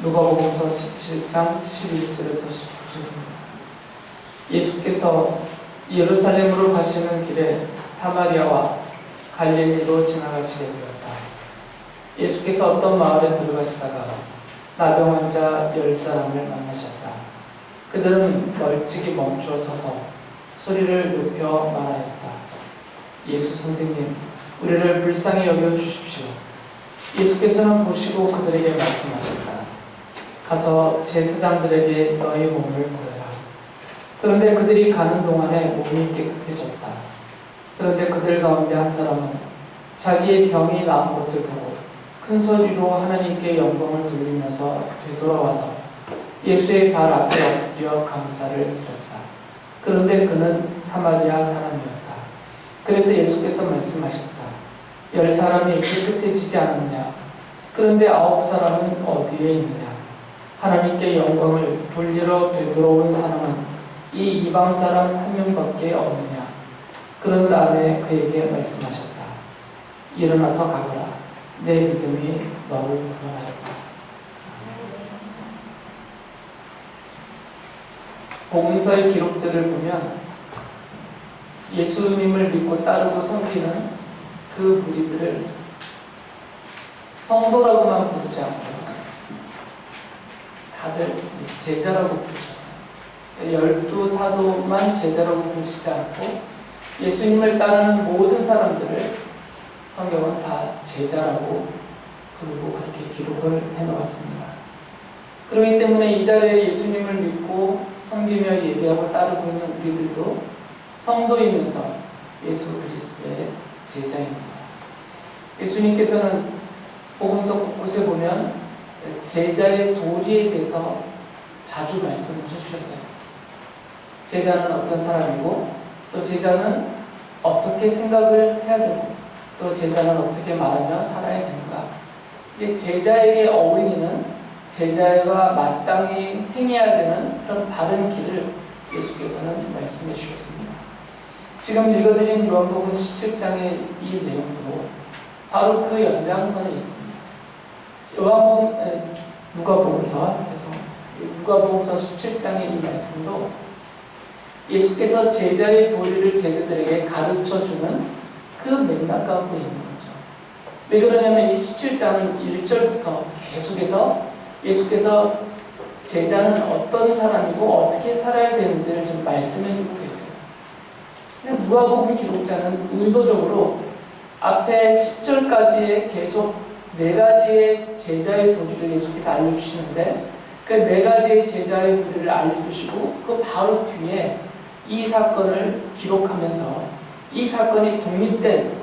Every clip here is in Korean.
누가복음서 17장 11절에서 19절입니다. 예수께서 예루살렘으로 가시는 길에 사마리아와 갈릴리로 지나가시게 되었다. 예수께서 어떤 마을에 들어가시다가 나병 환자 10사람을 만나셨다. 그들은 멀찍이 멈추어 서서 소리를 높여 말하였다. 예수 선생님, 우리를 불쌍히 여겨 주십시오. 예수께서는 보시고 그들에게 말씀하셨다. 가서 제사장들에게 너희 몸을 보여라. 그런데 그들이 가는 동안에 몸이 깨끗해졌다. 그런데 그들 가운데 한 사람은 자기의 병이 나은 것을 보고 큰 소리로 하나님께 영광을 돌리면서 되돌아와서 예수의 발 앞에 엎드려 감사를 드렸다. 그런데 그는 사마리아 사람이었다. 그래서 예수께서 말씀하셨다. 10사람이 깨끗해지지 않았냐? 그런데 9사람은 어디에 있느냐? 하나님께 영광을 돌리러 되돌아온 사람은 이 이방 사람 한 명밖에 없느냐? 그런 다음에 그에게 말씀하셨다. 일어나서 가거라. 내 믿음이 너를 구원하였다. 복음서의 기록들을 보면 예수님을 믿고 따르고 섬기는 그 무리들을 성도라고만 부르지 않고 다들 제자라고 부르셨어요. 12사도만 제자라고 부르시지 않고 예수님을 따르는 모든 사람들을 성경은 다 제자라고 부르고 그렇게 기록을 해놓았습니다. 그렇기 때문에 이 자리에 예수님을 믿고 섬기며 예배하고 따르고 있는 우리들도 성도이면서 예수 그리스도의 제자입니다. 예수님께서는 복음서 곳곳에 보면 제자의 도리에 대해서 자주 말씀을 해주셨어요. 제자는 어떤 사람이고 또 제자는 어떻게 생각을 해야 되고 또 제자는 어떻게 말하며 살아야 되는가. 제자에게 어울리는 제자가 마땅히 행해야 되는 그런 바른 길을 예수께서는 말씀해 주셨습니다. 지금 읽어드린 요한복음 17장의 이 내용도 바로 그 연장선에 있습니다. 누가복음서 17장의 이 말씀도 예수께서 제자의 도리를 제자들에게 가르쳐주는 그 맥락 가운데 있는 거죠. 왜 그러냐면 이 17장은 1절부터 계속해서 예수께서 제자는 어떤 사람이고 어떻게 살아야 되는지를 좀 말씀해 주고 계세요. 누가복음 기록자는 의도적으로 앞에 10절까지의 계속 4가지의 제자의 도리를 예수께서 알려주시는데 그 4가지의 제자의 도리를 알려주시고 그 바로 뒤에 이 사건을 기록하면서 이 사건이 독립된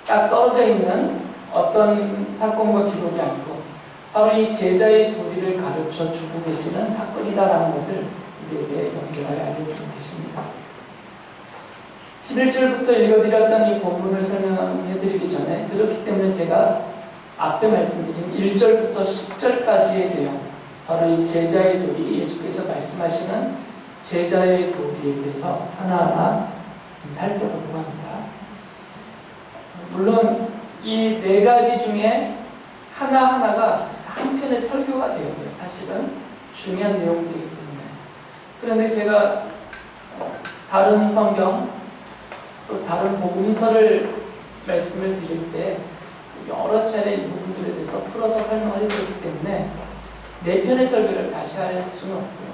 딱 떨어져 있는 어떤 사건과 기록이 아니고 바로 이 제자의 도리를 가르쳐 주고 계시는 사건이다라는 것을 우리에게 연결하여 알려주고 계십니다. 11절부터 읽어드렸던 이 본문을 설명해드리기 전에 그렇기 때문에 제가 앞에 말씀드린 1절부터 10절까지의 내용 바로 이 제자의 도리, 예수께서 말씀하시는 제자의 도리에 대해서 하나하나 살펴보려고 합니다. 물론 이 4가지 중에 하나하나가 한 편의 설교가 되어야 돼요. 사실은 중요한 내용들이기 때문에. 그런데 제가 다른 성경 또 다른 복음서를 말씀을 드릴 때 여러 차례 이 부분들에 대해서 풀어서 설명을 해드렸기 때문에 4편의 설교를 다시 할 수는 없고요.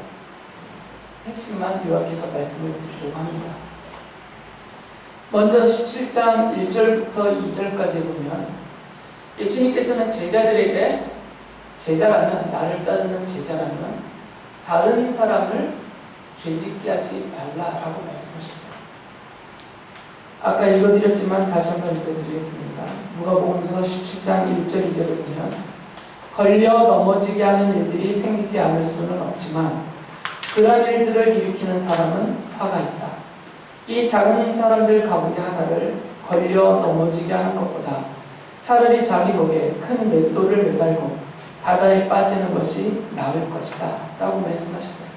핵심만 요약해서 말씀을 드리려고 합니다. 먼저 17장 1절부터 2절까지 보면 예수님께서는 제자들에게 제자라면, 나를 따르는 제자라면 다른 사람을 죄짓게 하지 말라라고 말씀하셨어요. 아까 읽어드렸지만 다시 한번 읽어드리겠습니다. 누가복음서 17장 1절 2절을 보면 걸려 넘어지게 하는 일들이 생기지 않을 수는 없지만 그러한 일들을 일으키는 사람은 화가 있다. 이 작은 사람들 가운데 하나를 걸려 넘어지게 하는 것보다 차라리 자기 목에 큰 맷돌을 매달고 바다에 빠지는 것이 나을 것이다 라고 말씀하셨어요.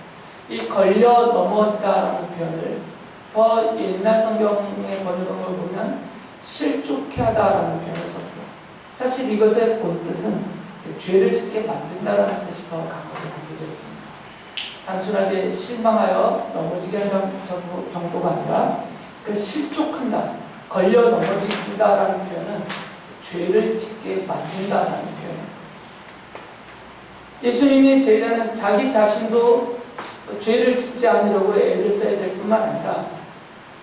이 걸려 넘어지다라는 표현을 더 옛날 성경의 번역을 보면 실족해 하다라는 표현을 썼고요. 사실 이것의 본뜻은 죄를 짓게 만든다는 뜻이 더 강하게 담겨져 있습니다. 단순하게 실망하여 넘어지게 하는 정도가 아니라 그 실족한다, 걸려 넘어진다라는 표현은 죄를 짓게 만든다라는 표현입니다. 예수님의 제자는 자기 자신도 죄를 짓지 않으려고 애를 써야 될 뿐만 아니라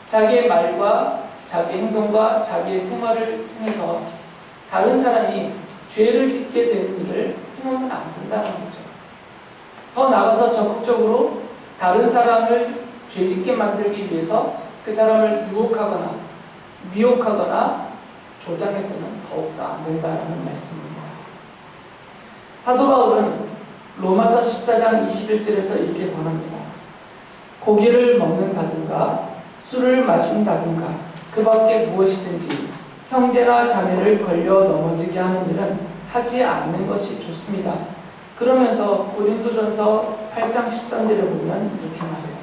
자기의 말과 자기 행동과 자기의 생활을 통해서 다른 사람이 죄를 짓게 되는 일을 해놓으면 안 된다는 거죠. 더 나아가서 적극적으로 다른 사람을 죄짓게 만들기 위해서 그 사람을 유혹하거나 미혹하거나 조장해서는 더욱더 안 된다는 말씀입니다. 사도 바울은 로마서 14장 21절에서 이렇게 권합니다. 고기를 먹는다든가 술을 마신다든가 그 밖에 무엇이든지 형제나 자매를 걸려 넘어지게 하는 일은 하지 않는 것이 좋습니다. 그러면서 고린도전서 8장 13절에 보면 이렇게 말해요.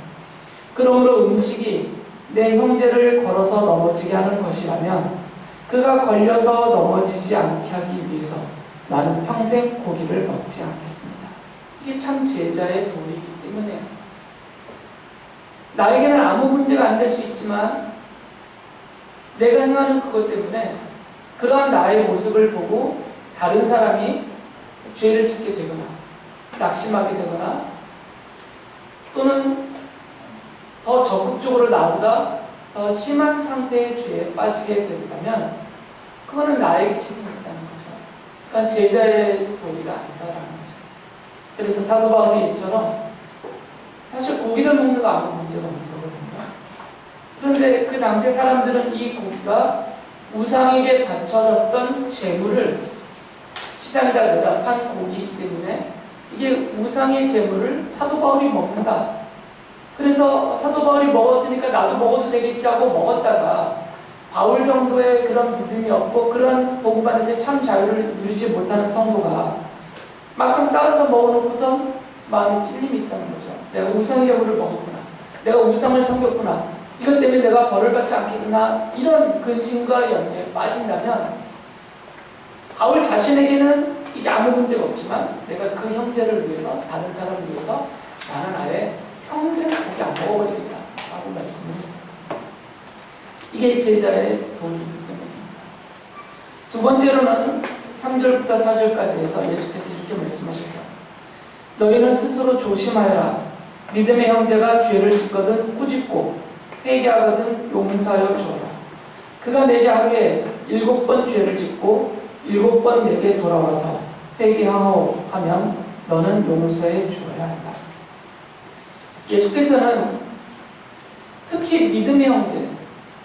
그러므로 음식이 내 형제를 걸어서 넘어지게 하는 것이라면 그가 걸려서 넘어지지 않게 하기 위해서 나는 평생 고기를 먹지 않겠습니다. 이게 참 제자의 도리이기 때문에 나에게는 아무 문제가 안 될 수 있지만 내가 행하는 그것 때문에 그러한 나의 모습을 보고 다른 사람이 죄를 짓게 되거나 낙심하게 되거나 또는 더 적극적으로 나보다 더 심한 상태의 죄에 빠지게 된다면 그거는 나에게 책임이 있다는 거죠. 그러니까 제자의 도리가 아니다라는 거죠. 그래서 사도 바울이 이처럼 사실 고기를 먹는 거 아무 문제가 없는 거거든요. 그런데 그 당시 사람들은 이 고기가 우상에게 바쳐졌던 제물을 시장에다 내다 판 고기이기 때문에 이게 우상의 제물을 사도 바울이 먹는다. 그래서 사도 바울이 먹었으니까 나도 먹어도 되겠지 하고 먹었다가 바울 정도의 그런 믿음이 없고 그런 복음 안에서 참 자유를 누리지 못하는 성도가 막상 따라서 먹어놓고서 마음에 찔림이 있다는 거죠. 내가 우상의 제물을 먹었구나. 내가 우상을 섬겼구나. 이것 때문에 내가 벌을 받지 않겠구나. 이런 근심과 염려에 빠진다면 바울 자신에게는 이게 아무 문제가 없지만 내가 그 형제를 위해서 다른 사람을 위해서 나는 아예 평생 고기 안 먹어버리겠다 라고 말씀을 했습니다. 이게 제자의 도리이기 때문입니다. 두 번째로는 3절부터 4절까지 해서 예수께서 이렇게 말씀하셨어요. 너희는 스스로 조심하여라. 믿음의 형제가 죄를 짓거든 꾸짖고 회개하거든 용서하여 주어라. 그가 내게 하루에 7번 죄를 짓고 7번 내게 돌아와서 회개하오 하면 너는 용서해 주어야 한다. 예수께서는 특히 믿음의 형제,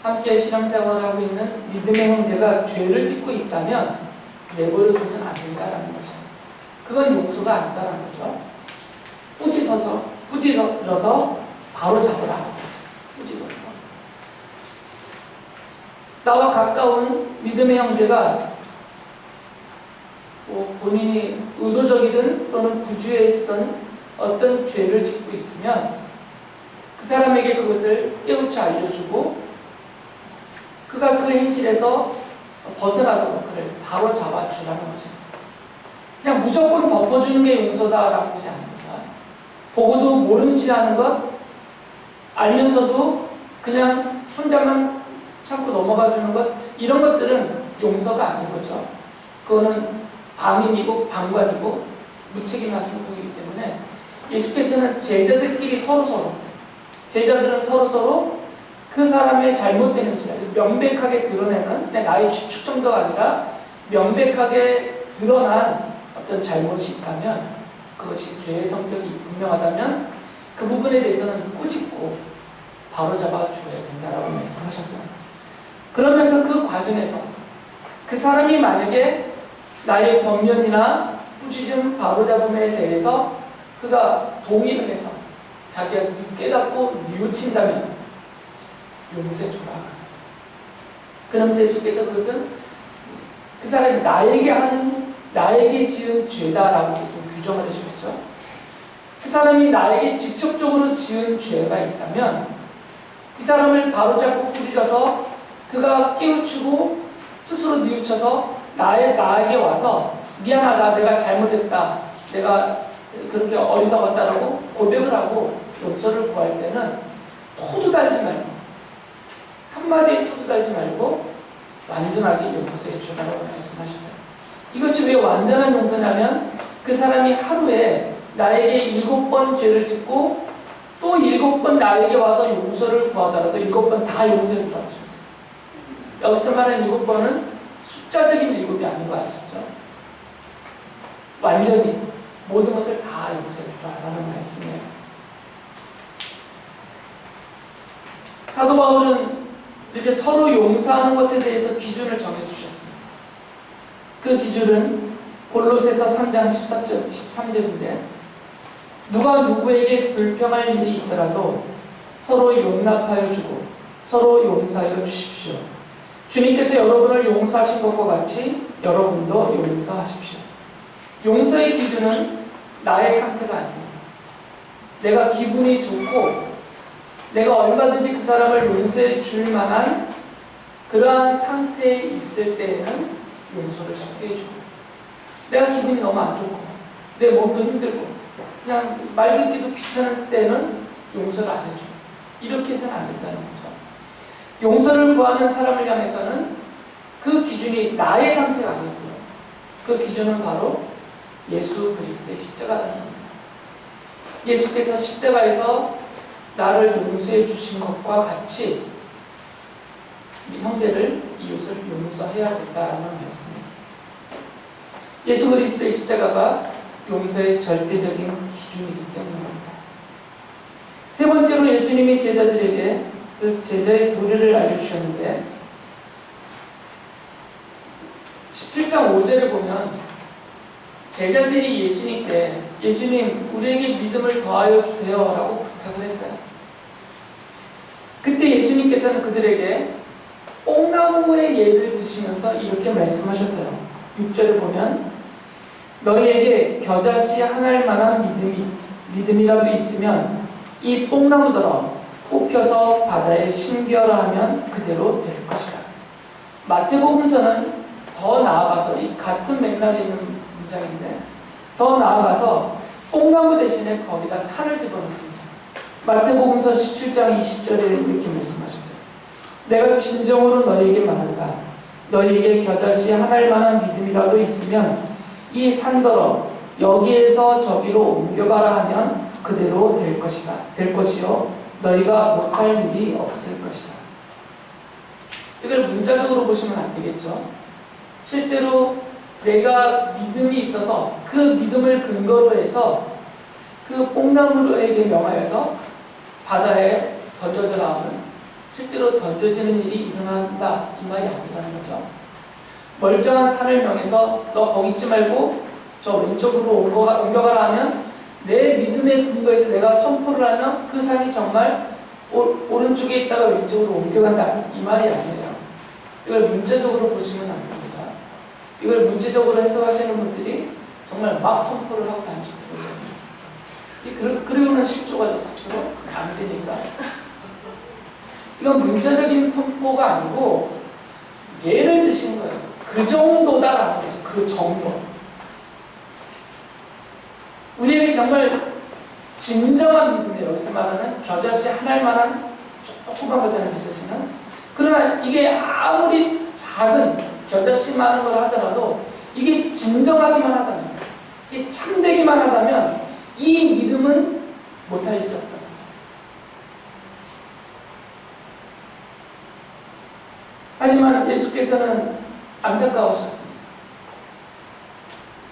함께 신앙생활을 하고 있는 믿음의 형제가 죄를 짓고 있다면 내버려두면 안 된다는 거죠. 그건 용서가 아니다라는 거죠. 꾸짖어서 바로 잡으라. 꾸짖어서. 나와 가까운 믿음의 형제가 본인이 의도적이든 또는 부주의했던 어떤 죄를 짓고 있으면 그 사람에게 그것을 깨우쳐 알려주고 그가 그 행실에서 벗어나도록 그를 바로 잡아주라는 거죠. 그냥 무조건 덮어주는 게 용서다라는 것이 아닙니다. 보고도 모른 체 하는 것, 알면서도 그냥 혼자만 참고 넘어가 주는 것, 이런 것들은 용서가 아닌 거죠. 그거는 방임이고 방관이고 무책임한 행동이기 때문에 예수께서는 제자들끼리 제자들은 서로 그 사람의 잘못된 행실을 명백하게 드러내는 나의 추측 정도가 아니라 명백하게 드러난 어떤 잘못이 있다면 그것이 죄의 성격이 분명하다면 그 부분에 대해서는 꾸짖고 바로잡아 주어야 된다라고 말씀하셨어요. 그러면서 그 과정에서 그 사람이 만약에 나의 권면이나 꾸짖음 바로잡음에 대해서 그가 동의를 해서 자기가 깨닫고 뉘우친다면 용서해 주라. 그러면서 예수께서 그것은 그 사람이 나에게 지은 죄다라고 좀 규정을 해주셨죠. 그 사람이 나에게 직접적으로 지은 죄가 있다면 이 사람을 바로잡고 꾸짖어서 그가 깨우치고 스스로 뉘우쳐서 나에게 와서 미안하다, 내가 잘못했다, 내가 그렇게 어리석었다라고 고백을 하고 용서를 구할 때는 토도 달지 말고, 한마디에 토도 달지 말고 완전하게 용서해 주라고 말씀하셨어요. 이것이 왜 완전한 용서냐면 그 사람이 하루에 나에게 7번 죄를 짓고 또 7번 나에게 와서 용서를 구하더라도 7번 다 용서해 주라고 하셨어요. 여기서 말하는 7번은 숫자적인 7이 아닌 거 아시죠? 완전히 모든 것을 다 용서해 주라라는 말씀이에요. 사도 바울은 이렇게 서로 용서하는 것에 대해서 기준을 정해주셨습니다. 그 기준은 골로새서 3장 13절인데 누가 누구에게 불평할 일이 있더라도 서로 용납하여 주고 서로 용서하여 주십시오. 주님께서 여러분을 용서하신 것과 같이 여러분도 용서하십시오. 용서의 기준은 나의 상태가 아닙니다. 내가 기분이 좋고 내가 얼마든지 그 사람을 용서해 줄 만한 그러한 상태에 있을 때에는 용서를 쉽게 해주고, 내가 기분이 너무 안 좋고 내 몸도 힘들고 그냥 말 듣기도 귀찮을 때는 용서를 안 해주고, 이렇게 해서는 안 된다는 거죠. 용서를 구하는 사람을 향해서는 그 기준이 나의 상태가 아니고요. 그 기준은 바로 예수 그리스도의 십자가라는 겁니다. 예수께서 십자가에서 나를 용서해 주신 것과 같이 형제를, 이웃을 용서해야 된다는 말씀입니다. 예수 그리스도의 십자가가 용서의 절대적인 기준이기 때문입니다. 세 번째로 예수님이 제자들에게 그 제자의 도리를 알려주셨는데 17장 5절에 보면 제자들이 예수님께 예수님 우리에게 믿음을 더하여 주세요 라고 부탁을 했어요. 그때 예수님께서는 그들에게 뽕나무의 예를 드시면서 이렇게 말씀하셨어요. 6절에 보면 너희에게 겨자씨 하나일 만한 믿음이라도 있으면 이 뽕나무더러 뽑혀서 바다에 심겨라 하면 그대로 될 것이다. 마태복음서는 더 나아가서 이 같은 맥락에 있는 문장인데 더 나아가서 뽕나무 대신에 거기다 산을 집어넣습니다. 마태복음서 17장 20절에 이렇게 말씀하셨어요. 내가 진정으로 너희에게 말한다. 너희에게 겨자씨 하나일 만한 믿음이라도 있으면 이 산더러 여기에서 저기로 옮겨가라 하면 그대로 될 것이다. 될 것이요 너희가 못할 일이 없을 것이다. 이걸 문자적으로 보시면 안 되겠죠. 실제로 내가 믿음이 있어서 그 믿음을 근거로 해서 그 뽕나무에게 명하여서 바다에 던져져 나오면 실제로 던져지는 일이 일어난다 이 말이 아니라는 거죠. 멀쩡한 산을 명해서 너 거기 있지 말고 저 왼쪽으로 옮겨가라 하면 내 믿음의 근거에서 내가 선포를 하면 그 산이 정말 오른쪽에 있다가 왼쪽으로 옮겨간다 이 말이 아니에요. 이걸 문제적으로 보시면 안 됩니다. 이걸 문제적으로 해석하시는 분들이 정말 막 선포를 하고 다니시는 거죠. 그리고는 실조가 됐을수록 안 되니까. 이건 문자적인 선포가 아니고 예를 드신 거예요. 그 정도다라는 거죠. 그 정도. 우리에게 정말 진정한 믿음이에요. 여기서 말하는 겨자씨 하나일 만한 조그만 거잖아요. 겨자씨는. 그러나 이게 아무리 작은 겨자씨만한 걸 하더라도 이게 진정하기만 하다면, 이게 참되기만 하다면 이 믿음은 못할 일이 없다. 하지만 예수께서는 안타까우셨습니다.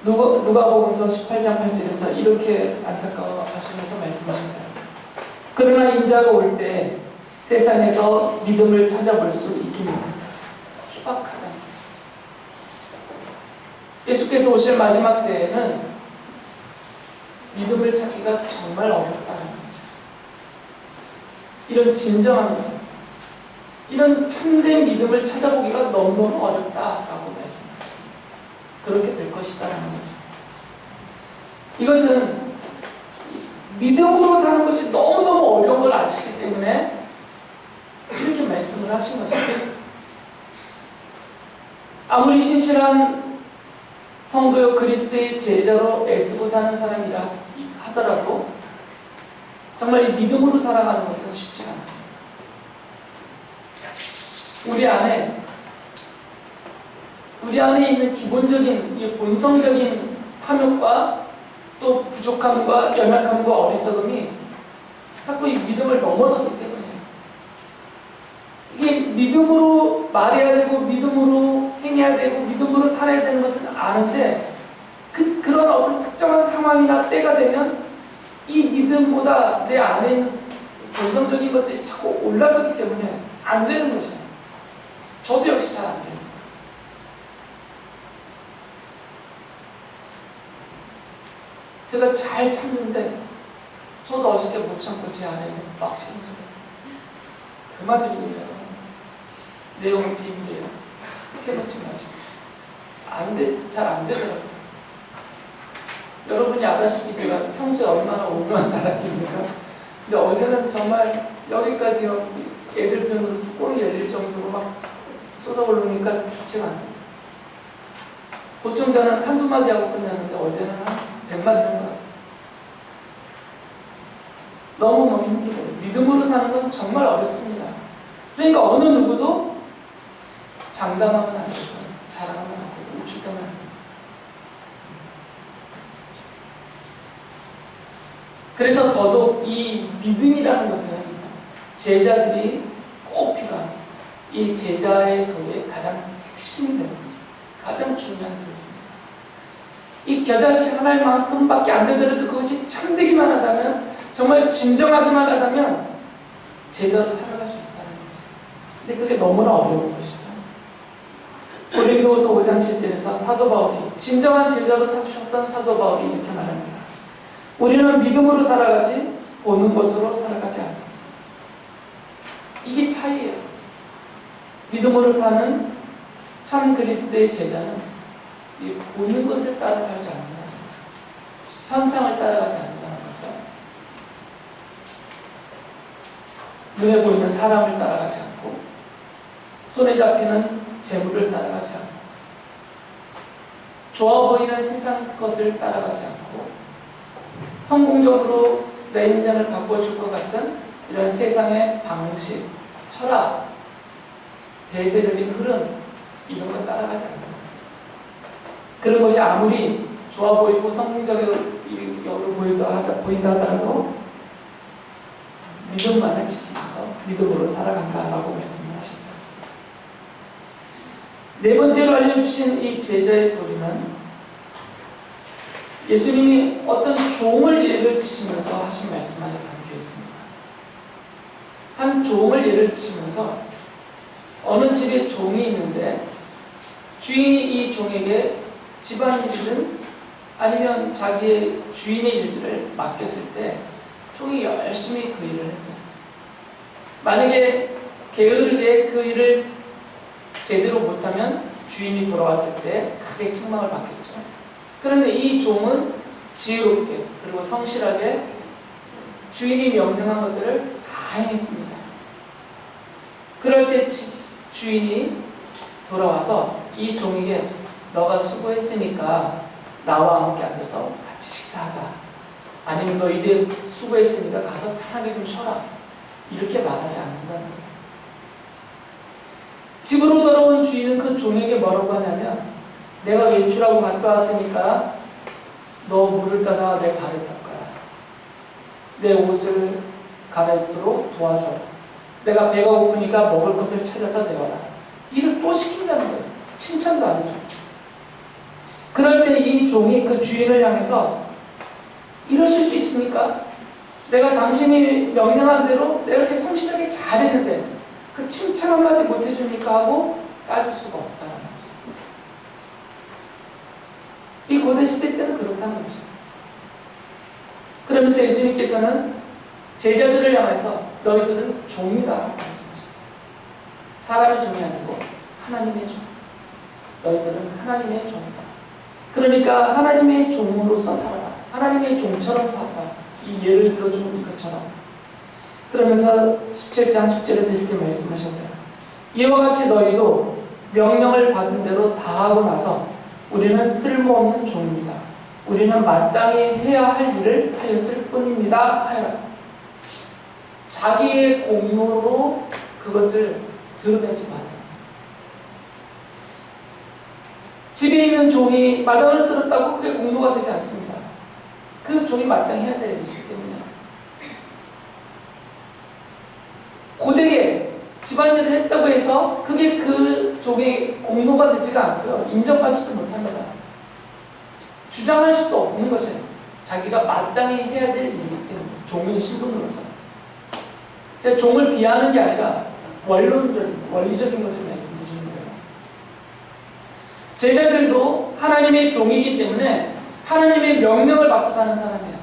누가복음서 18장 8절에서 이렇게 안타까워하시면서 말씀하셨어요. 그러나 인자가 올 때 세상에서 믿음을 찾아볼 수 있겠느냐. 희박하다. 예수께서 오실 마지막 때에는 믿음을 찾기가 정말 어렵다는 거죠. 이런 진정한 믿음, 이런 참된 믿음을 찾아보기가 너무너무 어렵다라고 말씀하셨습니다. 그렇게 될 것이다라는 거죠. 이것은 믿음으로 사는 것이 너무너무 어려운 걸 아시기 때문에 이렇게 말씀을 하신 것입니다. 아무리 신실한 성도요 그리스도의 제자로 애쓰고 사는 사람이라 하더라도 정말 이 믿음으로 살아가는 것은 쉽지 않습니다. 우리 안에 있는 기본적인 이 본성적인 탐욕과 또 부족함과 연약함과 어리석음이 자꾸 이 믿음을 넘어서기 때문에 이게 믿음으로 말해야 되고 믿음으로 행해야 되고 믿음으로 살아야 되는 것은 아는데 그런 어떤 특정한 상황이나 때가 되면 이 믿음보다 내 안에 있는 본성적인 것들이 자꾸 올라서기 때문에 안 되는 것이에요. 저도 역시 잘 안 돼요. 제가 잘 참는데 저도 어저께 못 참고 제 안에 막 신는 소리가 있어요. 그만 좀 해요. 내용은 비밀이에요. 그렇게 놓지 마시고. 잘 안 되더라고요. 여러분이 아다시피 제가 평소에 얼마나 온유한 사람입니까? 근데 어제는 정말 여기까지 애들 편으로 뚜껑이 열릴 정도로 막 쏟아오르니까 좋지가 않아요. 보통 저는 한두 마디 하고 끝났는데 어제는 한 100마디 한 것 같아요. 너무너무 힘들어요. 믿음으로 사는 건 정말 어렵습니다. 그러니까 어느 누구도 장담하면 안 되고 자랑하면 안 되고 우쭐대면 안 되고 그래서 더더욱 이 믿음이라는 것은 제자들이 꼭 필요한 이 제자의 도의 가장 핵심이 되는 거죠. 가장 중요한 도입니다. 이 겨자씨 하나만큼밖에 안 되더라도 그것이 참되기만 하다면 정말 진정하기만 하다면 제자로 살아갈 수 있다는 거죠. 근데 그게 너무나 어려운 것이죠. 고린도후서 5장 7절에서 사도 바울이 진정한 제자로 사셨던 사도 바울이 이렇게 말합니다. 우리는 믿음으로 살아가지 보는 것으로 살아가지 않습니다. 이게 차이예요. 믿음으로 사는 참 그리스도의 제자는 이 보는 것을 따라 살지 않는다는 거죠. 현상을 따라가지 않는다는 거죠. 눈에 보이는 사람을 따라가지 않고 손에 잡히는 재물을 따라가지 않고 좋아 보이는 세상 것을 따라가지 않고 성공적으로 내 인생을 바꿔줄 것 같은 이런 세상의 방식, 철학, 대세적인 흐름 이런 걸 따라가지 않는 거죠. 그런 것이 아무리 좋아 보이고 성공적으로 보인다 하더라도 믿음만을 지키면서 믿음으로 살아간다라고 말씀을 하셨어요. 네 번째로 알려주신 이 제자의 도리는 예수님이 어떤 종을 예를 드시면서 하신 말씀 안에 담겨 있습니다. 한 종을 예를 드시면서 어느 집에 종이 있는데 주인이 이 종에게 집안일이든 아니면 자기의 주인의 일들을 맡겼을 때 종이 열심히 그 일을 했어요. 만약에 게으르게 그 일을 제대로 못하면 주인이 돌아왔을 때 크게 책망을 받겠죠. 그런데 이 종은 지혜롭게 그리고 성실하게 주인이 명령한 것들을 다 행했습니다. 그럴 때 주인이 돌아와서 이 종에게 너가 수고했으니까 나와 함께 앉아서 같이 식사하자. 아니면 너 이제 수고했으니까 가서 편하게 좀 쉬어라. 이렇게 말하지 않는다는 거예요. 집으로 돌아온 주인은 그 종에게 뭐라고 하냐면 내가 외출하고 갔다 왔으니까 너 물을 따라 내 발을 닦아라. 내 옷을 갈아입도록 도와줘라. 내가 배가 고프니까 먹을 것을 차려서 내어라. 일을 또 시킨다는 거예요. 칭찬도 안 해줘. 그럴 때 이 종이 그 주인을 향해서 이러실 수 있습니까? 내가 당신이 명령한 대로 내가 이렇게 성실하게 잘했는데 그 칭찬 한마디 못 해줍니까? 하고 따질 수가 없다는 거죠. 이 고대시대 때는 그렇다는 거죠. 그러면서 예수님께서는 제자들을 향해서 너희들은 종이다 라고 말씀하셨어요. 사람의 종이 아니고 하나님의 종. 너희들은 하나님의 종이다. 그러니까 하나님의 종으로서 살아라. 하나님의 종처럼 살아라. 이 예를 들어주는 것처럼. 그러면서 17장 10절에서 이렇게 말씀하셨어요. 이와 같이 너희도 명령을 받은 대로 다 하고 나서 우리는 쓸모없는 종입니다. 우리는 마땅히 해야 할 일을 하였을 뿐입니다. 하여라. 자기의 공로로 그것을 드러내지 말아요. 집에 있는 종이 마당을 쓸었다고 그게 공로가 되지 않습니다. 그 종이 마땅히 해야 될 일이기 때문에. 고되게 집안일을 했다고 해서 그게 그 종의 공로가 되지가 않고요. 인정받지도 못합니다. 주장할 수도 없는 것이에요. 자기가 마땅히 해야 될 일이기 때문에. 종의 신분으로서. 제가 종을 비하하는 게 아니라 원리적인 것을 말씀드리는 거예요. 제자들도 하나님의 종이기 때문에 하나님의 명령을 받고 사는 사람이에요.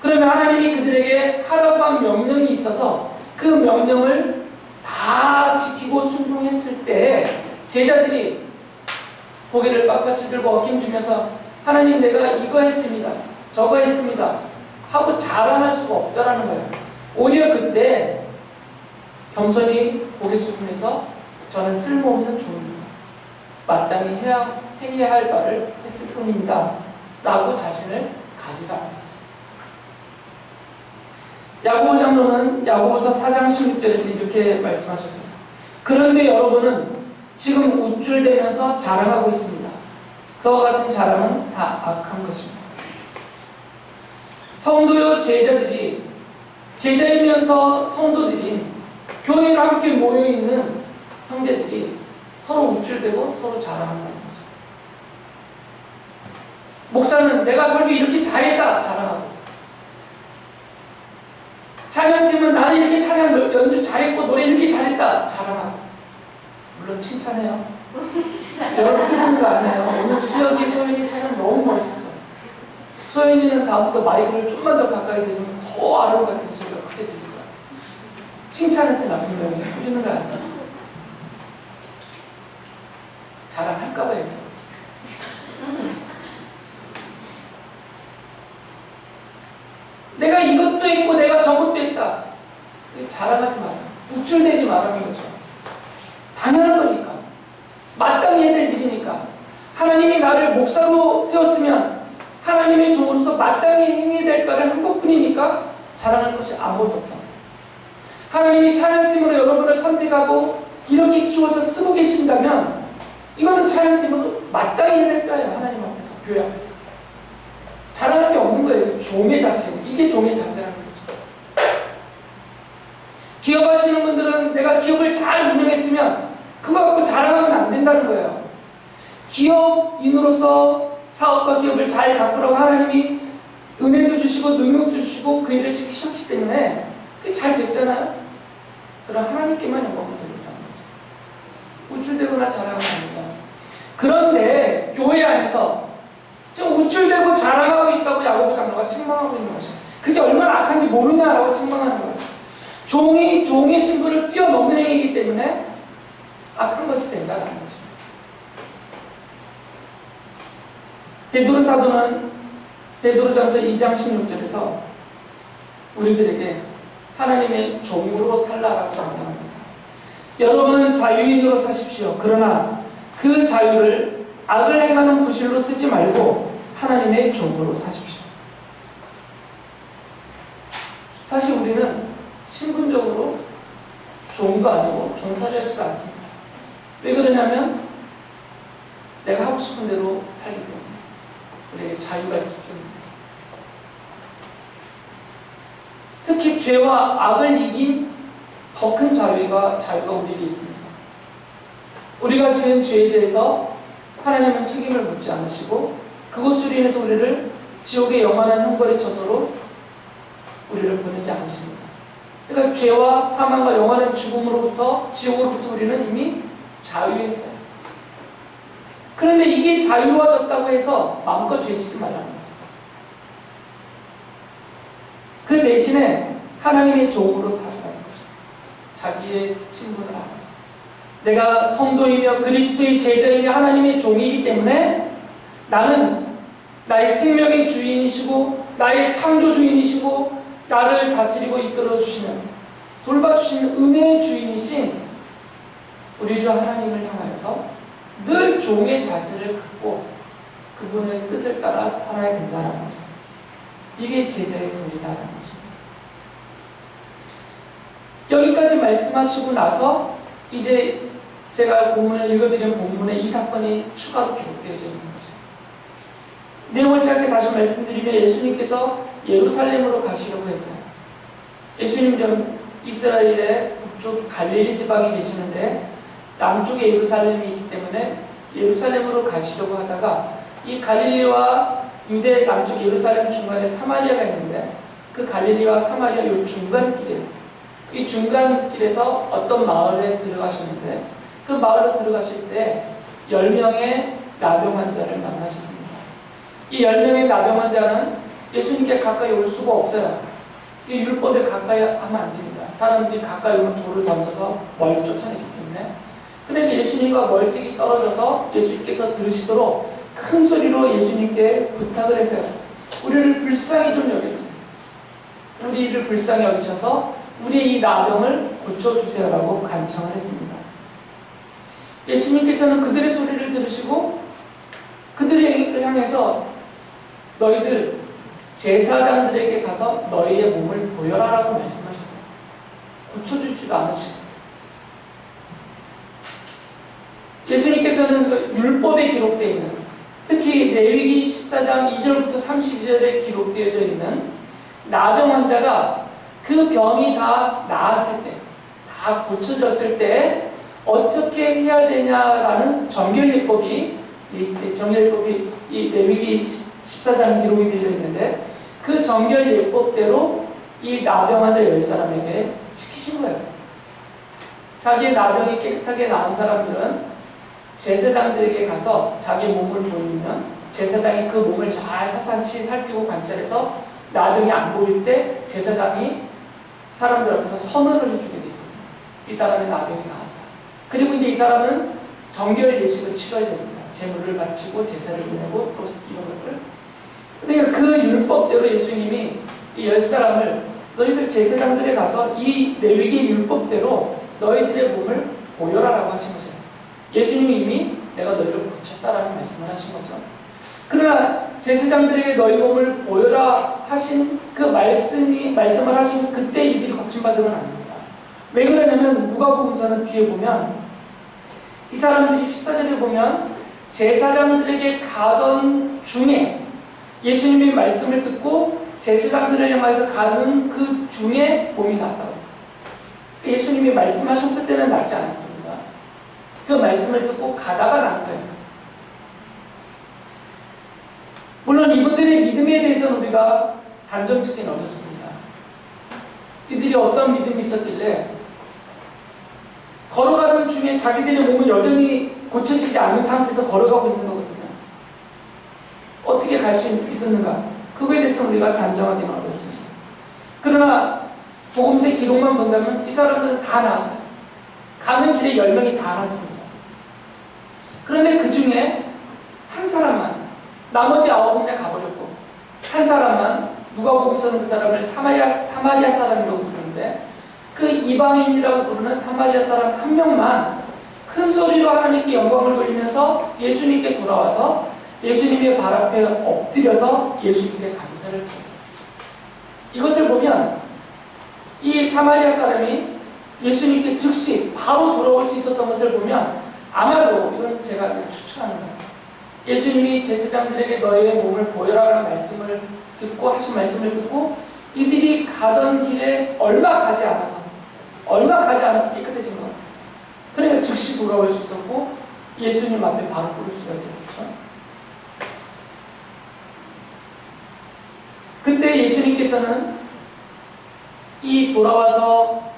그러면 하나님이 그들에게 하라고 한 명령이 있어서 그 명령을 다 지키고 순종했을 때 제자들이 고개를 빳빳이 들고 어김주면서 하나님 내가 이거 했습니다. 저거 했습니다. 하고 자랑할 수가 없다라는 거예요. 오히려 그때 겸손히 고개 숙이면서 저는 쓸모없는 종입니다. 마땅히 행해야 할 바를 했을 뿐입니다. 라고 자신을 가리라. 야고보 장로는 야고보서 4장 16절에서 이렇게 말씀하셨습니다. 그런데 여러분은 지금 우쭐대면서 자랑하고 있습니다. 그와 같은 자랑은 다 악한 것입니다. 성도요 제자들이 제자이면서 성도들이 교회에 함께 모여있는 형제들이 서로 우쭐대고 서로 자랑한다는 거죠. 목사는 내가 설교 이렇게 잘했다 자랑하고, 찬양팀은 나는 이렇게 찬양 연주 잘했고 노래 이렇게 잘했다 자랑하고, 물론 칭찬해요. 여러분 하시는 거 아니에요. 오늘 수혁이 소연이 찬양 너무 멋있었어요. 소연이는 다음부터 마이크를 좀만 더 가까이 대주면 더 아름답게 소리가 크게 들릴 거야. 칭찬해서 나쁜 명이 해주는 거 아니에요. 자랑할까봐 얘기해요. 내가 이것도 했고 내가 저것도 했다. 자랑하지 마라. 우쭐대지 말라는 거죠. 당연한 거니까. 마땅히 해야 될 일이니까. 하나님이 나를 목사로 세웠으면 하나님의 종으로서 마땅히 행해야 될 바를 한 것뿐이니까 자랑할 것이 아무것도 없다. 하나님이 찬양팀으로 여러분을 선택하고 이렇게 키워서 쓰고 계신다면 이거는 찬양팀으로 마땅히 해야 될 거예요. 하나님 앞에서, 교회 앞에서. 자랑할 게 없는 거예요. 종의 자세예요. 이게 종의 자세라는 거죠. 기업하시는 분들은 내가 기업을 잘 운영했으면 그거 갖고 자랑하면 안 된다는 거예요. 기업인으로서 사업과 기업을 잘 가꾸라고 하나님이 은혜도 주시고 능력도 주시고 그 일을 시키셨기 때문에 그게 잘 됐잖아요. 그럼 하나님께만 영광을 드린다는 거죠. 우쭐대거나 자랑은 아닙니다. 그런데 교회 안에서 지금 우쭐대고 자랑하고 있다고 야고보 장로가 책망하고 있는 것이죠. 그게 얼마나 악한지 모르냐라고 책망하는 거예요. 종이 종의 신분을 뛰어넘는 행위이기 때문에 악한 것이 된다는 것입니다. 베드로 사도는 베드로전서 2장 16절에서 우리들에게 하나님의 종으로 살라라고 명령합니다. 여러분은 자유인으로 사십시오. 그러나 그 자유를 악을 행하는 구실로 쓰지 말고 하나님의 종으로 사십시오. 사실 우리는 신분적으로 종도 아니고 종살이하지도 않습니다. 왜 그러냐면 내가 하고 싶은 대로 살기 때문에, 우리에게 자유가 있기 때문에. 특히 죄와 악을 이긴 더 큰 자유가 우리에게 있습니다. 우리가 지은 죄에 대해서 하나님은 책임을 묻지 않으시고 그것으로 인해서 우리를 지옥의 영원한 형벌의 처소로 우리를 보내지 않습니다. 그러니까 죄와 사망과 영원한 죽음으로부터, 지옥으로부터 우리는 이미 자유했어요. 그런데 이게 자유로워졌다고 해서 마음껏 죄짓지 말라는 거죠. 그 대신에 하나님의 종으로 살아가는 거죠. 자기의 신분을 알아서. 내가 성도이며 그리스도의 제자이며 하나님의 종이기 때문에 나는 나의 생명의 주인이시고 나의 창조주인이시고 나를 다스리고 이끌어주시는, 돌봐주시는 은혜의 주인이신 우리 주 하나님을 향하여서 늘 종의 자세를 갖고 그분의 뜻을 따라 살아야 된다는 거죠. 이게 제자의 도리다라는 것입니다. 여기까지 말씀하시고 나서 이제 제가 본문을 읽어드린 본문에 이 사건이 추가로 기록되어져 있는 거죠. 내용을 짧게 다시 말씀드리면 예수님께서 예루살렘으로 가시려고 했어요. 예수님 전 이스라엘의 북쪽 갈릴리 지방에 계시는데 남쪽에 예루살렘이 있기 때문에 예루살렘으로 가시려고 하다가 이 갈릴리와 유대 남쪽 예루살렘 중간에 사마리아가 있는데 그 갈릴리와 사마리아 요 중간길이에요. 이 중간길에서 어떤 마을에 들어가셨는데 그 마을에 들어가실 때 10명의 나병 환자를 만나셨습니다. 이 10명의 나병 환자는 예수님께 가까이 올 수가 없어요. 이 율법에 가까이 하면 안 됩니다. 사람들이 가까이 오면 돌을 던져서 멀리 쫓아내기 때문에. 그러니까 예수님과 멀찍이 떨어져서 예수님께서 들으시도록 큰 소리로 예수님께 부탁을 했어요. 우리를 불쌍히 좀 여겨주세요. 우리를 불쌍히 여기셔서 우리의 이 나병을 고쳐주세요라고 간청을 했습니다. 예수님께서는 그들의 소리를 들으시고 그들을 향해서 너희들 제사장들에게 가서 너희의 몸을 보여라라고 말씀하셨어요. 고쳐주지도 않으시고 예수님께서는 그 율법에 기록되어 있는 특히 레위기 14장 2절부터 32절에 기록되어져 있는 나병 환자가 그 병이 다 나았을 때, 다 고쳐졌을 때 어떻게 해야 되냐라는 정결예법이 이 레위기 14장에 기록이 되어 있는데 그 정결예법대로 이 나병 환자 10사람에게 시키신 거예요. 자기의 나병이 깨끗하게 나은 사람들은 제사장들에게 가서 자기 몸을 보이면 제사장이 그 몸을 잘 사상시 살피고 관찰해서 나병이 안 보일 때 제사장이 사람들 앞에서 선언을 해주게 됩니다. 이 사람의 나병이 나았다. 그리고 이제 이 사람은 정결 예식을 치러야 됩니다. 제물을 바치고 제사를 지내고 또 이런 것들. 그러니까 그 율법대로 예수님이 이 10사람을 너희들 제사장들에 가서 이 레위기 율법대로 너희들의 몸을 보여라라고 하신 거죠. 예수님이 이미 내가 너희를 고쳤다라는 말씀을 하신 거죠. 그러나 제사장들에게 너희 몸을 보여라 하신 그 말씀을 하신 그때 이들이 고침받은 건 아닙니다. 왜 그러냐면 누가복음서는 뒤에 보면 이 사람들이 14절에 보면 제사장들에게 가던 중에 예수님의 말씀을 듣고 제사장들을 향해서 가는 그 중에 몸이 낫다고 했어요. 예수님이 말씀하셨을 때는 낫지 않았습니다. 그 말씀을 듣고 가다가 난 거예요. 물론 이분들의 믿음에 대해서는 우리가 단정 짓기는 어렵습니다. 이들이 어떤 믿음이 있었길래 걸어가는 중에 자기들의 몸은 여전히 고쳐지지 않은 상태에서 걸어가고 있는 거거든요. 어떻게 갈 수 있었는가? 그거에 대해서는 우리가 단정하기는 어렵습니다. 그러나 복음서 기록만 본다면 이 사람들은 다 나았어요. 가는 길에 10명이 다 나았습니다. 그런데 그 중에 한 사람만, 나머지 9명이 가버렸고 한 사람만, 누가복음서는 그 사람을 사마리아 사람이라고 부르는데 그 이방인이라고 부르는 사마리아 사람 한 명만 큰 소리로 하나님께 영광을 돌리면서 예수님께 돌아와서 예수님의 발 앞에 엎드려서 예수님께 감사를 드렸어요. 이것을 보면 이 사마리아 사람이 예수님께 즉시 바로 돌아올 수 있었던 것을 보면 아마도 이건 제가 추측하는 거예요. 예수님이 제사장들에게 너희의 몸을 보여라라는 말씀을 듣고 하신 말씀을 듣고 이들이 가던 길에 얼마 가지 않아서 깨끗해진 것 같아요. 그러니까 즉시 돌아올 수 있었고 예수님 앞에 바로 부를 수가 있었죠. 그때 예수님께서는 이 돌아와서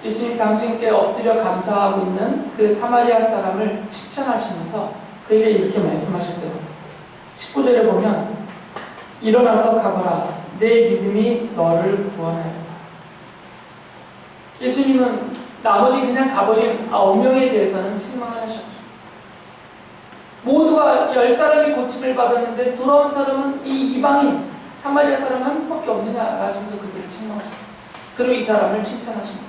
예수님 당신께 엎드려 감사하고 있는 그 사마리아 사람을 칭찬하시면서 그에게 이렇게 말씀하셨어요. 19절에 보면 일어나서 가거라. 내 믿음이 너를 구원하였다. 예수님은 나머지 그냥 가버린 9명에 대해서는 책망을 하셨죠. 모두가 10사람이 고침을 받았는데 돌아온 사람은 이 이방인 사마리아 사람 한 명밖에 없느냐 하시면서 그들을 책망하셨어요. 그리고 이 사람을 칭찬하신 거죠.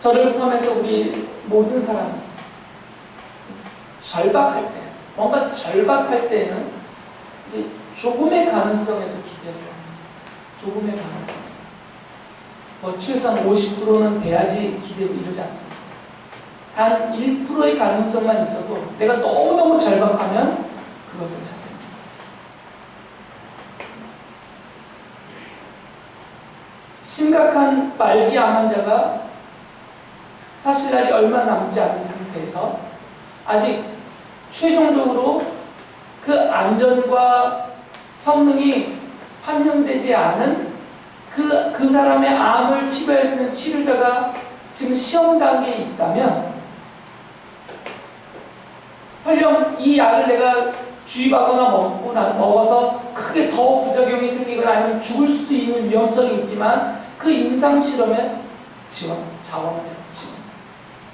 저를 포함해서 우리 모든 사람 절박할 때, 뭔가 절박할 때는 조금의 가능성에도 기대를 합니다. 조금의 가능성. 뭐 최소한 50%는 돼야지 기대를 이루지 않습니다. 단 1%의 가능성만 있어도 내가 너무너무 절박하면 그것을 찾습니다. 심각한 말기암 환자가 사실날이 얼마 남지 않은 상태에서 아직 최종적으로 그 안전과 성능이 판명되지 않은 그 사람의 암을 치료할 수 있는 치료자가 지금 시험 단계에 있다면, 설령 이 약을 내가 주입하거나 먹어서 크게 더 부작용이 생기거나 아니면 죽을 수도 있는 위험성이 있지만 그 임상 실험에 자원을 지원.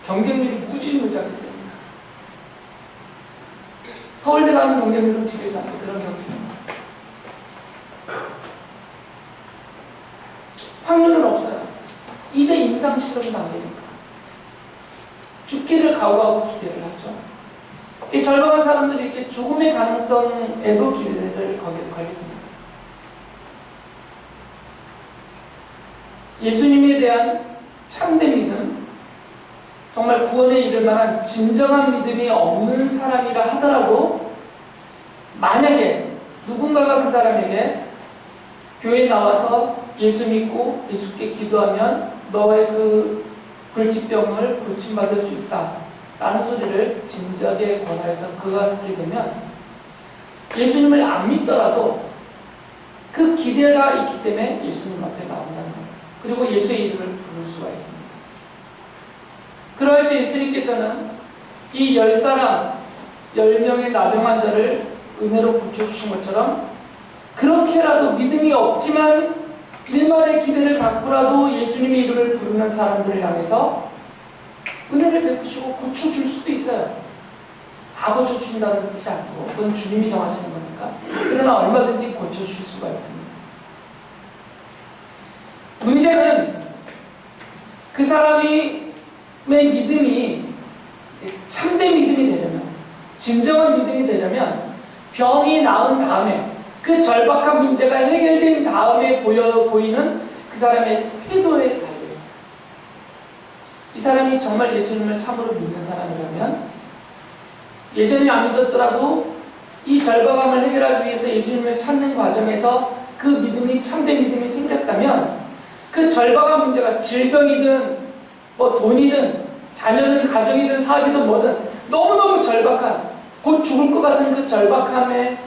경쟁률이 무지무지하게 셉니다. 서울대 가는 경쟁률은 비교도 안 돼. 그런 경쟁률. 확률은 없어요. 이제 임상 실험도 안 되니까. 죽기를 각오하고 기대를 하죠. 이 절박한 사람들이 이렇게 조금의 가능성에도 기대를 걸게 됩니다. 예수님에 대한 참된 믿음, 정말 구원에 이를 만한 진정한 믿음이 없는 사람이라 하더라도 만약에 누군가가 그 사람에게 교회에 나와서 예수 믿고 예수께 기도하면 너의 그 불치병을 고침받을 수 있다 라는 소리를 진지하게 권하여서 그가 듣게 되면 예수님을 안 믿더라도 그 기대가 있기 때문에 예수님 앞에 나온다는 거예요. 그리고 예수의 이름을 부를 수가 있습니다. 그럴 때 예수님께서는 이 10사람, 10명의 나병 환자를 은혜로 붙여주신 것처럼 그렇게라도 믿음이 없지만 일말의 기대를 갖고라도 예수님의 이름을 부르는 사람들을 향해서 은혜를 베푸시고 고쳐줄 수도 있어요. 다 고쳐주신다는 뜻이 아니고 그건 주님이 정하시는 거니까. 그러나 얼마든지 고쳐줄 수가 있습니다. 문제는 그 사람의 믿음이 참된 믿음이 되려면, 진정한 믿음이 되려면 병이 나은 다음에 그 절박한 문제가 해결된 다음에 보이는 그 사람의 태도에 달려있어요. 이 사람이 정말 예수님을 참으로 믿는 사람이라면 예전에 안 믿었더라도 이 절박함을 해결하기 위해서 예수님을 찾는 과정에서 그 믿음이 참된 믿음이 생겼다면 그 절박한 문제가 질병이든 뭐 돈이든 자녀든 가정이든 사업이든 뭐든 너무너무 절박한, 곧 죽을 것 같은 그 절박함을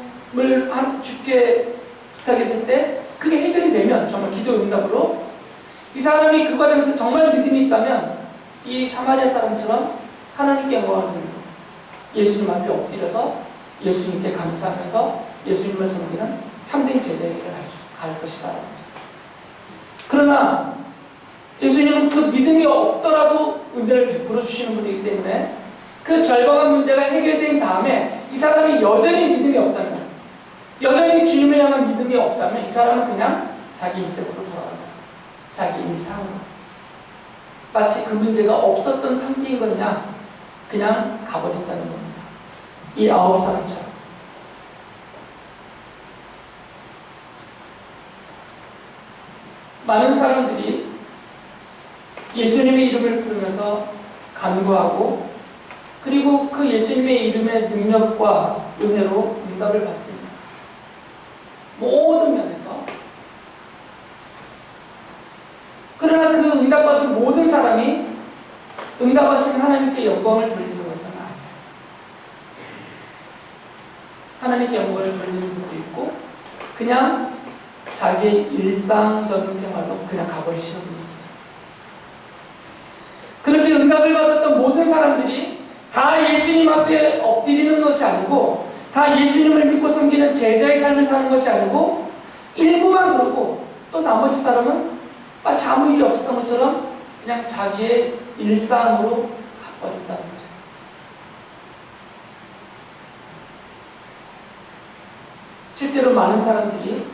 주께 부탁했을 때 그게 해결이 되면, 정말 기도 응답으로 이 사람이 그 과정에서 정말 믿음이 있다면 이 사마리아 사람처럼 하나님께 영광을 돌리고 예수님 앞에 엎드려서 예수님께 감사하면서 예수님을 섬기는 참된 제자에게 갈 것이다. 그러나 예수님은 그 믿음이 없더라도 은혜를 베풀어 주시는 분이기 때문에 그 절박한 문제가 해결된 다음에 이 사람이 여전히 믿음이 없다면, 여전히 주님을 향한 믿음이 없다면 이 사람은 그냥 자기 인생으로 돌아간다. 자기 일상으로. 마치 그 문제가 없었던 상태인 거냐 그냥 가버린다는 겁니다. 이 9사람처럼. 많은 사람들이 예수님의 이름을 부르면서 간구하고 그리고 그 예수님의 이름의 능력과 은혜로 응답을 받습니다. 모든 면에서. 그러나 그 응답받은 모든 사람이 응답하신 하나님께 영광을 돌리는 것은 아니에요. 하나님께 영광을 돌리는 분도 있고 그냥 자기의 일상적인 생활로 그냥 가버리시는 분이 있어요. 그렇게 응답을 받았던 모든 사람들이 다 예수님 앞에 엎드리는 것이 아니고 다 예수님을 믿고 섬기는 제자의 삶을 사는 것이 아니고 일부만 그러고 또 나머지 사람은 마치 아무 일이 없었던 것처럼 그냥 자기의 일상으로 가버린다는 거죠. 실제로 많은 사람들이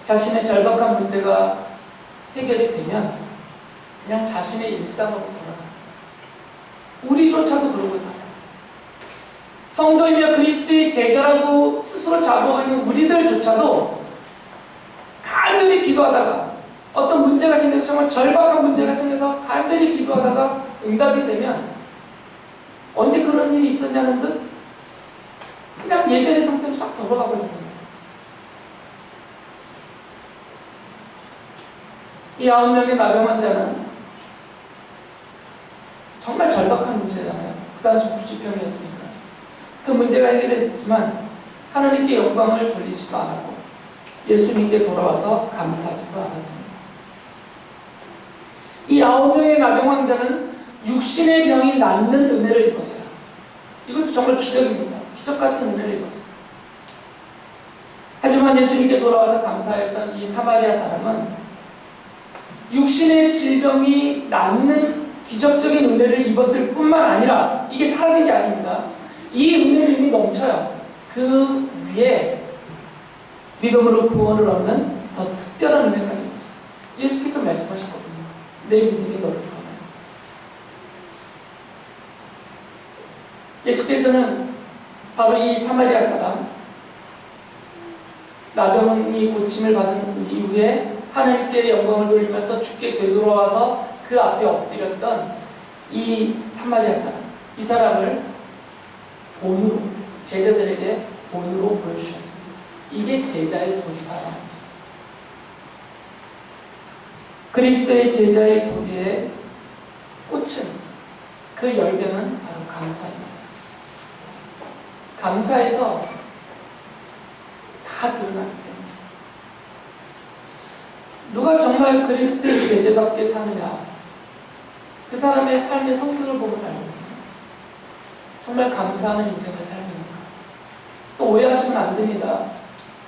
자신의 절박한 문제가 해결이 되면 그냥 자신의 일상으로 돌아가요. 우리조차도 그러고 살아요. 성도이며 그리스도의 제자라고 스스로 자부하고 있는 우리들조차도 간절히 기도하다가 어떤 문제가 생겨서 정말 절박한 문제가 생겨서 간절히 기도하다가 응답이 되면 언제 그런 일이 있었냐는 듯 그냥 예전의 상태로 싹 돌아가 버리는 거예요. 이 9명의 나병 환자는 정말 절박한 문제잖아요. 그 당시 90평이었으니까. 그 문제가 해결됐지만 하나님께 영광을 돌리지도 않았고 예수님께 돌아와서 감사하지도 않았습니다. 이 9명의 나병 환자는 육신의 병이 낫는 은혜를 입었어요. 이것도 정말 기적입니다. 기적 같은 은혜를 입었어요. 하지만 예수님께 돌아와서 감사했던 이 사마리아 사람은 육신의 질병이 낫는 기적적인 은혜를 입었을 뿐만 아니라 이게 사라진 게 아닙니다. 이 은혜는 이미 넘쳐요. 그 위에 믿음으로 구원을 얻는 더 특별한 은혜까지 있어요. 예수께서 말씀하셨거든요. 내 믿음이 너를 구원해. 예수께서는 바로 이 사마리아 사람 나병이 고침을 받은 이후에 하나님께 영광을 돌리면서 주께 되돌아와서 그 앞에 엎드렸던 이 사마리아 사람, 이 사람을 본으로, 제자들에게 본으로 보여주셨습니다. 이게 제자의 도리다라는 거죠. 그리스도의 제자의 도리의 꽃은, 그 열매는 바로 감사입니다. 감사해서 다 드러나기 때문에 누가 정말 그리스도의 제자답게 사느냐, 그 사람의 삶의 성격을 보면 알거든요. 정말 감사하는 인생을 살는가. 또 오해하시면 안 됩니다.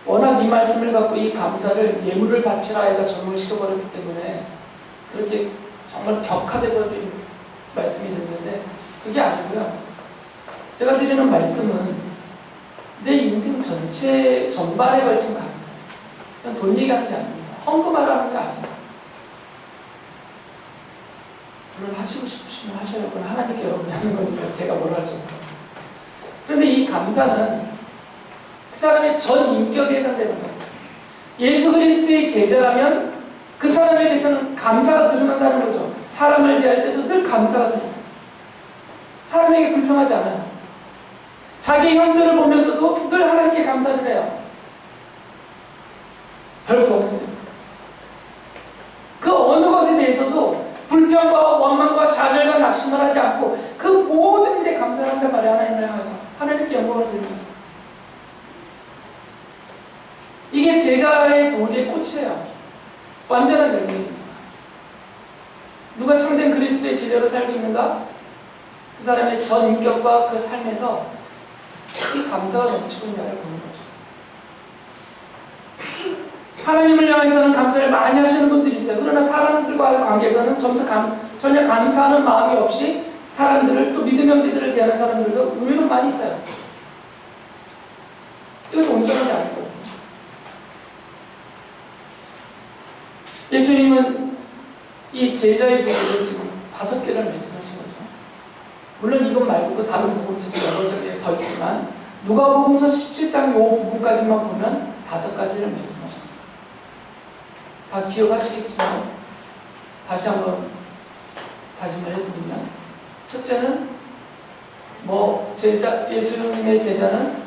워낙 이 말씀을 갖고 이 감사를 예물을 바치라 해서 적용시켜버렸기 때문에 그렇게 정말 격화되어버린 말씀이 됐는데 그게 아니고요. 제가 드리는 말씀은 내 인생 전체 전반에 걸친 감사예요. 그냥 돈 얘기하는 게 아닙니다. 헌금하라는 게 아니에요. 물론 하시고 싶으시면 하셔요. 그건 하나님께 여러분이 하는 거니까 제가 뭐라 할 수 없어요. 그런데 이 감사는 그 사람의 전 인격에 해당되는 거예요. 예수 그리스도의 제자라면 그 사람에 대해서는 감사가 드러난다는 거죠. 사람을 대할 때도 늘 감사가 드러나요. 사람에게 불평하지 않아요. 자기 형들을 보면서도 늘 하나님께 감사를 해요. 별거 없는데. 그 어느 것에 대해서도 불평과 원망과 좌절과 낙심을 하지 않고 그 모든 일에 감사를 한단 말이에요. 하나님을 향해서. 하나님께 영광을 드리면서. 이게 제자의 도리의 꽃이에요. 완전한 열매입니다. 누가 참된 그리스도의 제자로 살고 있는가? 그 사람의 전 인격과 그 삶에서 이 감사가 넘치고 있냐를 보는 거죠. 하나님을 향해서는 감사를 많이 하시는 분들이 있어요. 그러나 사람들과의 관계에서는 전혀 감사하는 마음이 없이 사람들을, 또 믿음의 형제들을 대하는 사람들도 의외로 많이 있어요. 이것도 온전한 게 아니거든요. 예수님은 이 제자의 도리를 지금 5개를 말씀하신 거죠. 물론 이것 말고도 다른 복음서도 여러 개에 더 있지만 누가복음서 17장 요 부분까지만 보면 5가지를 말씀하셨어요. 다 기억하시겠지만 다시 한번 다짐을 해드리면, 첫째는 예수님의 제자는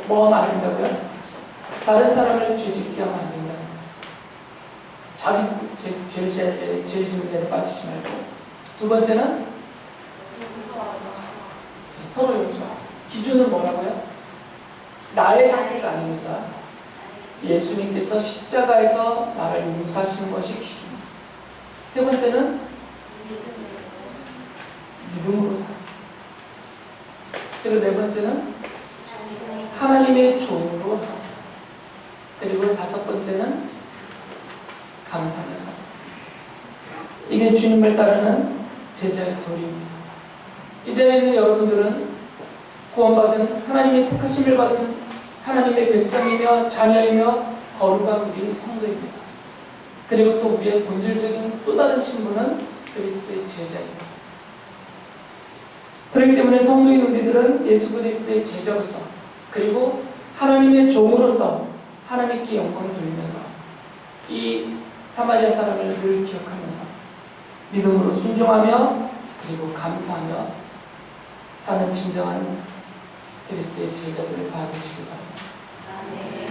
뭐 하면 안 된다고요? 다른 사람을 죄짓게 하면 안 된다는 거죠. 자기 죄 짓는 죄에 빠지지 말고. 두 번째는 서로 용서하고. 기준은 뭐라고요? 나의 상태가 아닙니다. 예수님께서 십자가에서 나를 용서하시는 것이 기준입니다. 세 번째는 믿음으로 살아. 그리고 네 번째는 하나님의 종으로 살아. 그리고 5번째는 감사하며 살아. 이게 주님을 따르는 제자의 도리입니다. 이 자리에 있는 여러분들은 구원받은, 하나님의 택하심을 받은 하나님의 백성이며 자녀이며 거룩한 우리 성도입니다. 그리고 또 우리의 본질적인 또 다른 신분은 그리스도의 제자입니다. 그렇기 때문에 성도인 우리들은 예수 그리스도의 제자로서 그리고 하나님의 종으로서 하나님께 영광을 돌리면서 이 사마리아 사람을 늘 기억하면서 믿음으로 순종하며 그리고 감사하며 사는 진정한 그리스도의 제자들을 다 되시기 바랍니다.